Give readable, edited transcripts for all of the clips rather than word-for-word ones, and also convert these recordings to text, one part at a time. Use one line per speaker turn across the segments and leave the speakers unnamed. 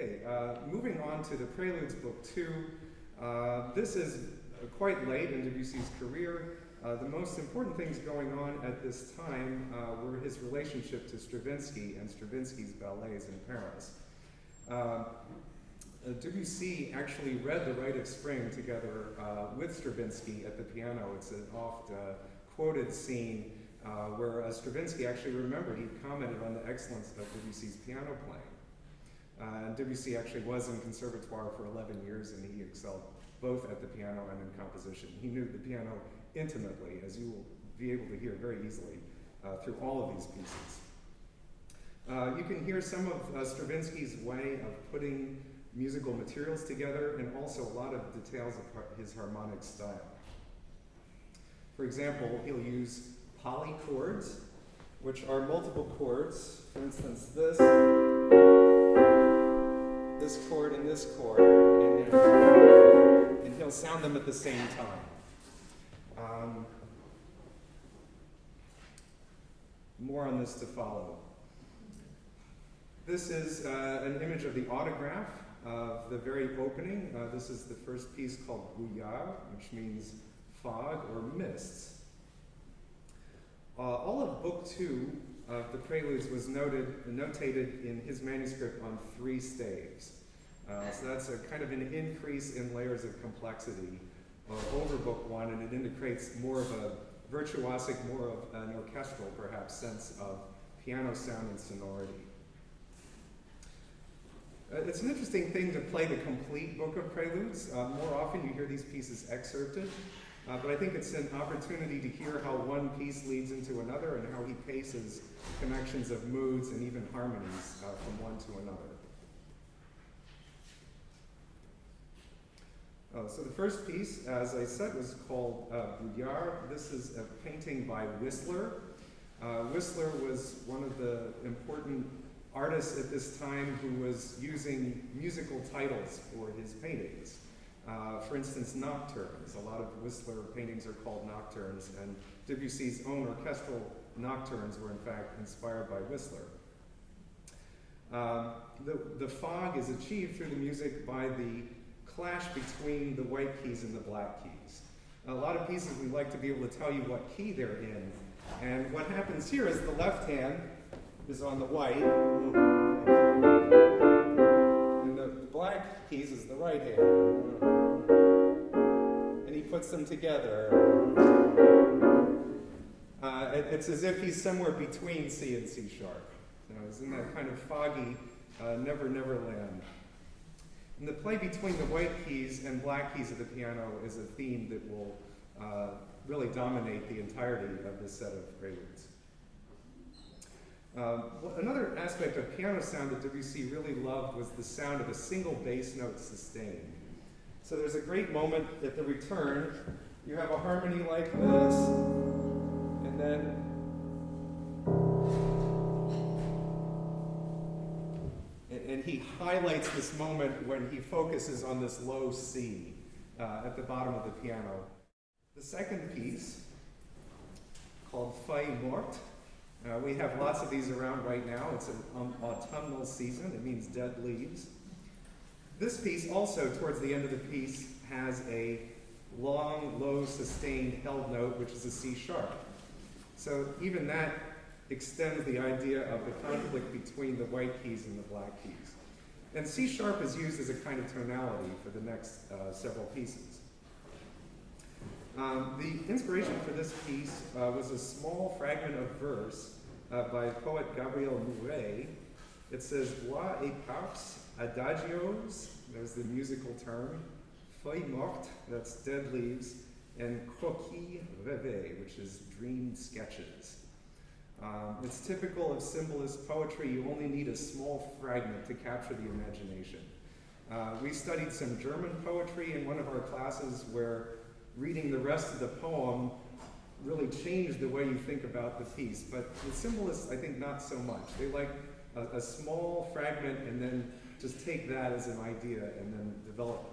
Okay, moving on to the Preludes Book 2. This is quite late in Debussy's career. The most important things going on at this time were his relationship to Stravinsky and Stravinsky's ballets in Paris. Debussy actually read The Rite of Spring together with Stravinsky at the piano. It's an oft-quoted scene where Stravinsky actually remembered, he commented on the excellence of Debussy's piano playing. And Debussy actually was in conservatoire for 11 years, and he excelled both at the piano and in composition. He knew the piano intimately, as you will be able to hear very easily through all of these pieces. You can hear some of Stravinsky's way of putting musical materials together, and also a lot of details of his harmonic style. For example, he'll use polychords, which are multiple chords. For instance, this chord, and this chord, and he'll sound them at the same time. More on this to follow. This is an image of the autograph of the very opening. This is the first piece called Brouillard, which means fog or mists. All of Book 2 of the Preludes was notated in his manuscript on 3 staves. So that's a kind of an increase in layers of complexity over Book 1, and it indicates more of a virtuosic, more of an orchestral, perhaps, sense of piano sound and sonority. It's an interesting thing to play the complete book of Preludes. More often you hear these pieces excerpted, but I think it's an opportunity to hear how one piece leads into another and how he paces connections of moods and even harmonies from one to another. So the first piece, as I said, was called Brouillard. This is a painting by Whistler. Whistler was one of the important artists at this time who was using musical titles for his paintings. For instance, nocturnes. A lot of Whistler paintings are called nocturnes, and Debussy's own orchestral nocturnes were in fact inspired by Whistler. The fog is achieved through the music by the clash between the white keys and the black keys. A lot of pieces we like to be able to tell you what key they're in, and what happens here is the left hand is on the white, and the black keys is the right hand. And he puts them together. It's as if he's somewhere between C and C sharp. He's in that kind of foggy never, never land. And the play between the white keys and black keys of the piano is a theme that will really dominate the entirety of this set of preludes. Another aspect of piano sound that Debussy really loved was the sound of a single bass note sustained. So there's a great moment at the return. You have a harmony like this, and then and he highlights this moment when he focuses on this low C at the bottom of the piano. The second piece, called Feuilles Mortes, we have lots of these around right now. It's an autumnal season. It means dead leaves. This piece also, towards the end of the piece, has a long, low, sustained held note, which is a C sharp. So even that extends the idea of the conflict between the white keys and the black keys. And C sharp is used as a kind of tonality for the next several pieces. The inspiration for this piece was a small fragment of verse by poet Gabriel Mouret. It says, voix éparses, adagios, there's the musical term, feuilles mortes, that's dead leaves, and croquis rêvés, which is dream sketches. It's typical of symbolist poetry. You only need a small fragment to capture the imagination. We studied some German poetry in one of our classes where reading the rest of the poem really changed the way you think about the piece. But the symbolists, I think, not so much. They like a small fragment and then just take that as an idea and then develop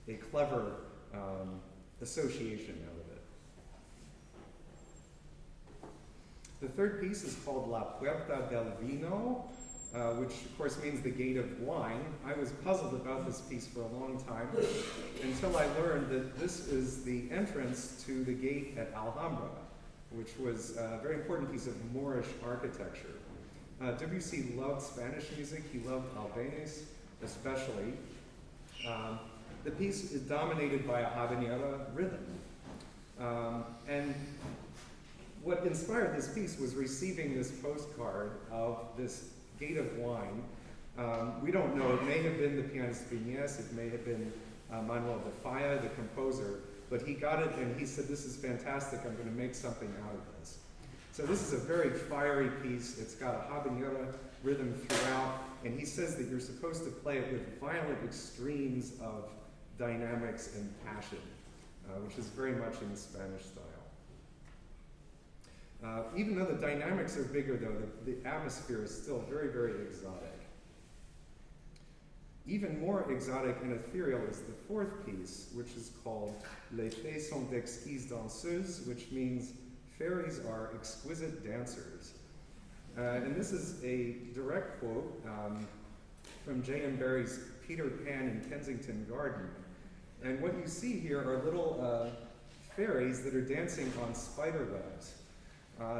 a clever association out of it. The third piece is called La Puerta del Vino. which of course means the gate of wine. I was puzzled about this piece for a long time until I learned that this is the entrance to the gate at Alhambra, which was a very important piece of Moorish architecture. Debussy loved Spanish music. He loved Albanese especially. The piece is dominated by a habanera rhythm. And what inspired this piece was receiving this postcard of this gate of wine. We don't know, it may have been the pianist Viñes, it may have been Manuel de Falla, the composer, but he got it and he said, this is fantastic, I'm going to make something out of this. So this is a very fiery piece. It's got a habanera rhythm throughout, and he says that you're supposed to play it with violent extremes of dynamics and passion, which is very much in the Spanish style. Even though the dynamics are bigger, though, the atmosphere is still very, very exotic. Even more exotic and ethereal is the fourth piece, which is called Les Fées sont d'exquises danseuses, which means fairies are exquisite dancers. And this is a direct quote from J.M. Barrie's Peter Pan in Kensington Garden. And what you see here are little fairies that are dancing on spider webs.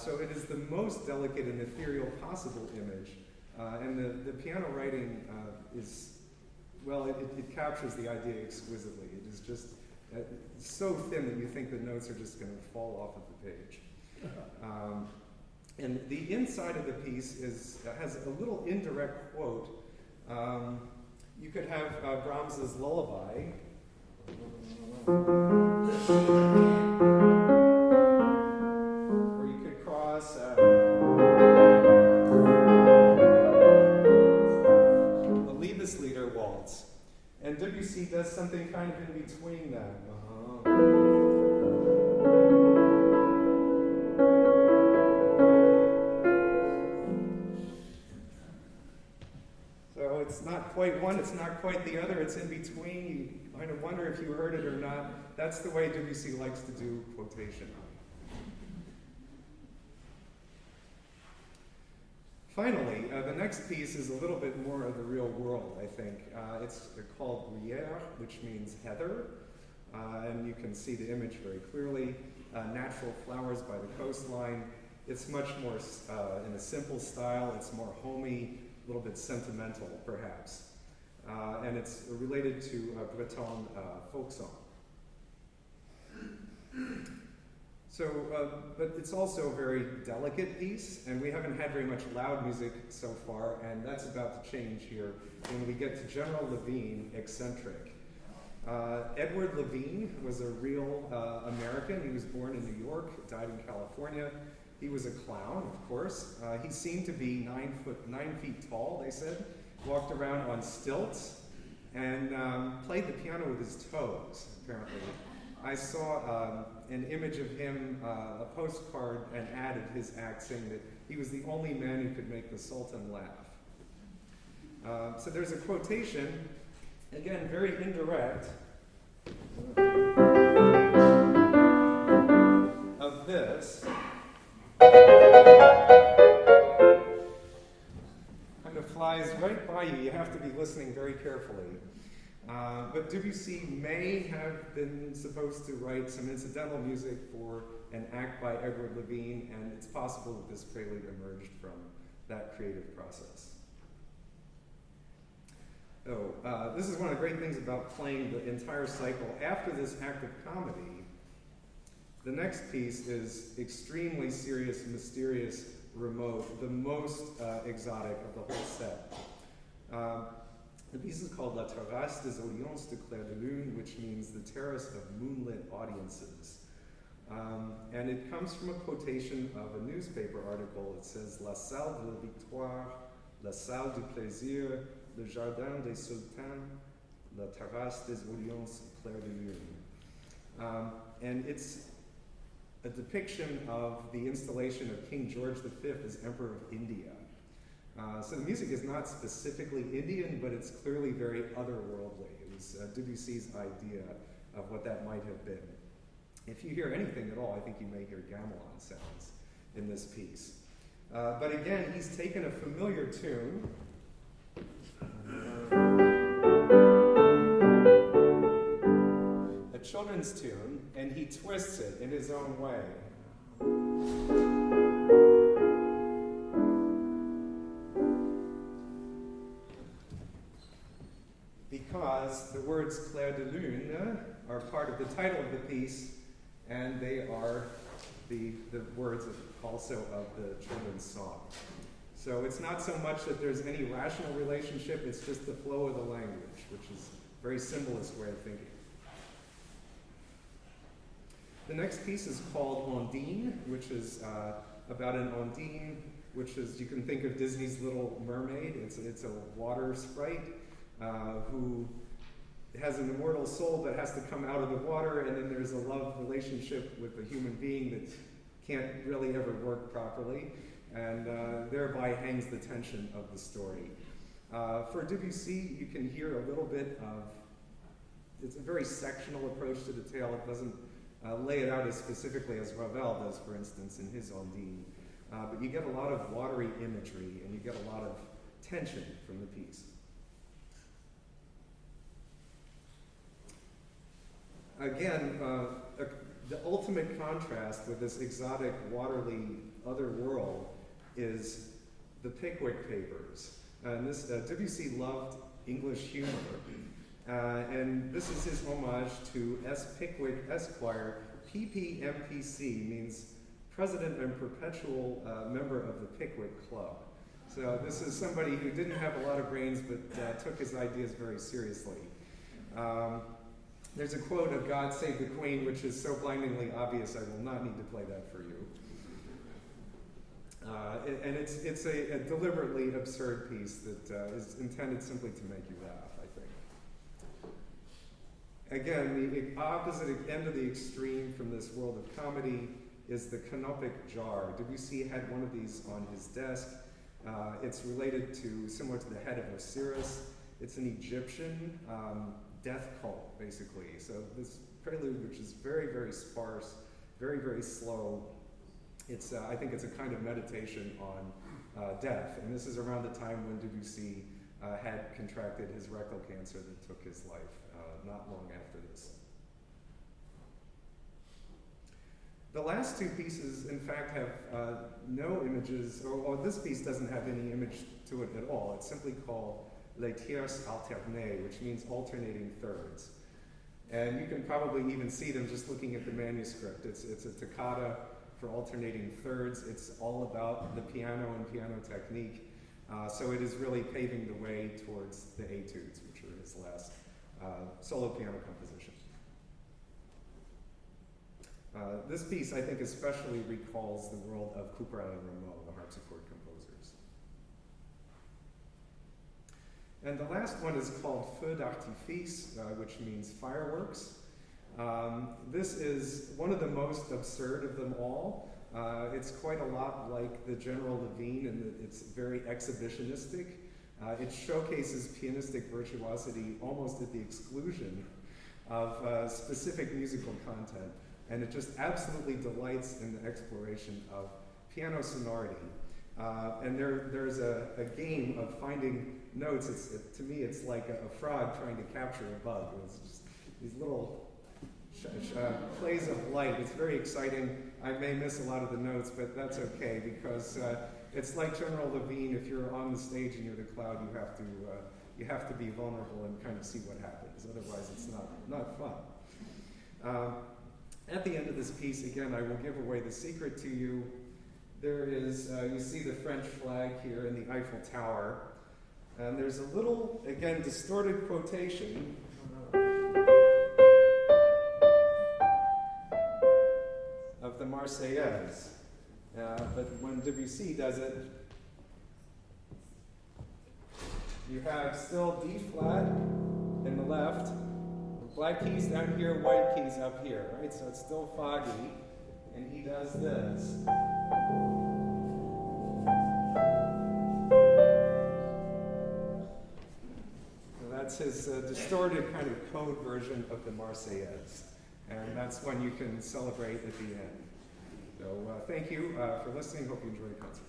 So it is the most delicate and ethereal possible image. And the piano writing is, well, it captures the idea exquisitely. It is just so thin that you think the notes are just going to fall off of the page. And the inside of the piece has a little indirect quote. You could have Brahms's lullaby. Or you could cross a Liebeslieder waltz. And Debussy does something kind of in between that. So it's not quite one, it's not quite the other, it's in between. You kind of wonder if you heard it or not. That's the way Debussy likes to do quotation. Finally, the next piece is a little bit more of the real world, I think. It's called Gruyère, which means heather, and you can see the image very clearly. Natural flowers by the coastline. It's much more in a simple style. It's more homey, a little bit sentimental, perhaps. And it's related to Britton folk song. So, but it's also a very delicate piece, and we haven't had very much loud music so far, and that's about to change here when we get to General Levine, eccentric. Edward Levine was a real American. He was born in New York, died in California. He was a clown, of course. He seemed to be 9 feet tall, they said, walked around on stilts, and played the piano with his toes, apparently. I saw an image of him, a postcard, an ad of his act saying that he was the only man who could make the Sultan laugh. So there's a quotation, again, very indirect, of this. Kind of flies right by you. You have to be listening very carefully. But Debussy may have been supposed to write some incidental music for an act by Edward Levine, and it's possible that this prelude emerged from that creative process. This is one of the great things about playing the entire cycle. After this act of comedy, the next piece is extremely serious, mysterious, remote, the most exotic of the whole set. The piece is called La Terrasse des Audiences de Clair de Lune, which means the terrace of moonlit audiences. And it comes from a quotation of a newspaper article. It says, La salle de la victoire, la salle du plaisir, le jardin des sultans, la terrasse des audiences Clair de Lune. And it's a depiction of the installation of King George V as Emperor of India. So the music is not specifically Indian, but it's clearly very otherworldly. It was Debussy's idea of what that might have been. If you hear anything at all, I think you may hear gamelan sounds in this piece. But again, he's taken a familiar tune, a children's tune, and he twists it in his own way. Because the words Clair de Lune are part of the title of the piece, and they are the words also of the children's song. So it's not so much that there's any rational relationship, it's just the flow of the language, which is a very symbolist way of thinking. The next piece is called Ondine, which is about an Ondine, which is, you can think of Disney's Little Mermaid. It's a water sprite who has an immortal soul that has to come out of the water, and then there's a love relationship with a human being that can't really ever work properly, and thereby hangs the tension of the story. For Debussy, you can hear a little bit of, it's a very sectional approach to the tale. It doesn't lay it out as specifically as Ravel does, for instance, in his Ondine. But you get a lot of watery imagery, and you get a lot of tension from the piece. Again, the ultimate contrast with this exotic, watery other world is the Pickwick Papers. And this, Debussy loved English humor. And this is his homage to S. Pickwick Esquire. PPMPC means President and Perpetual Member of the Pickwick Club. So this is somebody who didn't have a lot of brains, but took his ideas very seriously. There's a quote of God Save the Queen, which is so blindingly obvious I will not need to play that for you. And it's a deliberately absurd piece that is intended simply to make you laugh, I think. Again, the opposite end of the extreme from this world of comedy is the canopic jar. Debussy had one of these on his desk. It's related to, similar to the head of Osiris. It's an Egyptian death cult, basically. So this prelude, which is very, very sparse, very, very slow, it's, I think it's a kind of meditation on death. And this is around the time when Debussy had contracted his rectal cancer that took his life not long after this. The last two pieces, in fact, have no images, or this piece doesn't have any image to it at all. It's simply called Les tierces alternées, which means alternating thirds. And you can probably even see them just looking at the manuscript. It's a toccata for alternating thirds. It's all about the piano and piano technique. So it is really paving the way towards the etudes, which are his last solo piano composition. This piece, I think, especially recalls the world of Couperin and Rameau, the harpsichord composers. And the last one is called Feu d'artifice, which means fireworks. This is one of the most absurd of them all. It's quite a lot like the General Levine, in that it's very exhibitionistic. It showcases pianistic virtuosity almost at the exclusion of specific musical content. And it just absolutely delights in the exploration of piano sonority. And there's a game of finding notes. To me, it's like a frog trying to capture a bug. It's just these little plays of light. It's very exciting. I may miss a lot of the notes, but that's okay, because it's like General Levine. If you're on the stage and you're the cloud, you have to be vulnerable and kind of see what happens. Otherwise, it's not fun. At the end of this piece, again, I will give away the secret to you. There is, you see the French flag here in the Eiffel Tower, and there's a little, again, distorted quotation of the Marseillaise. But when Debussy does it, you have still D flat in the left, black keys down here, white keys up here, right? So it's still foggy, and he does this. So that's his distorted kind of code version of the Marseillaise, and that's when you can celebrate at the end. So thank you for listening. Hope you enjoyed the concert.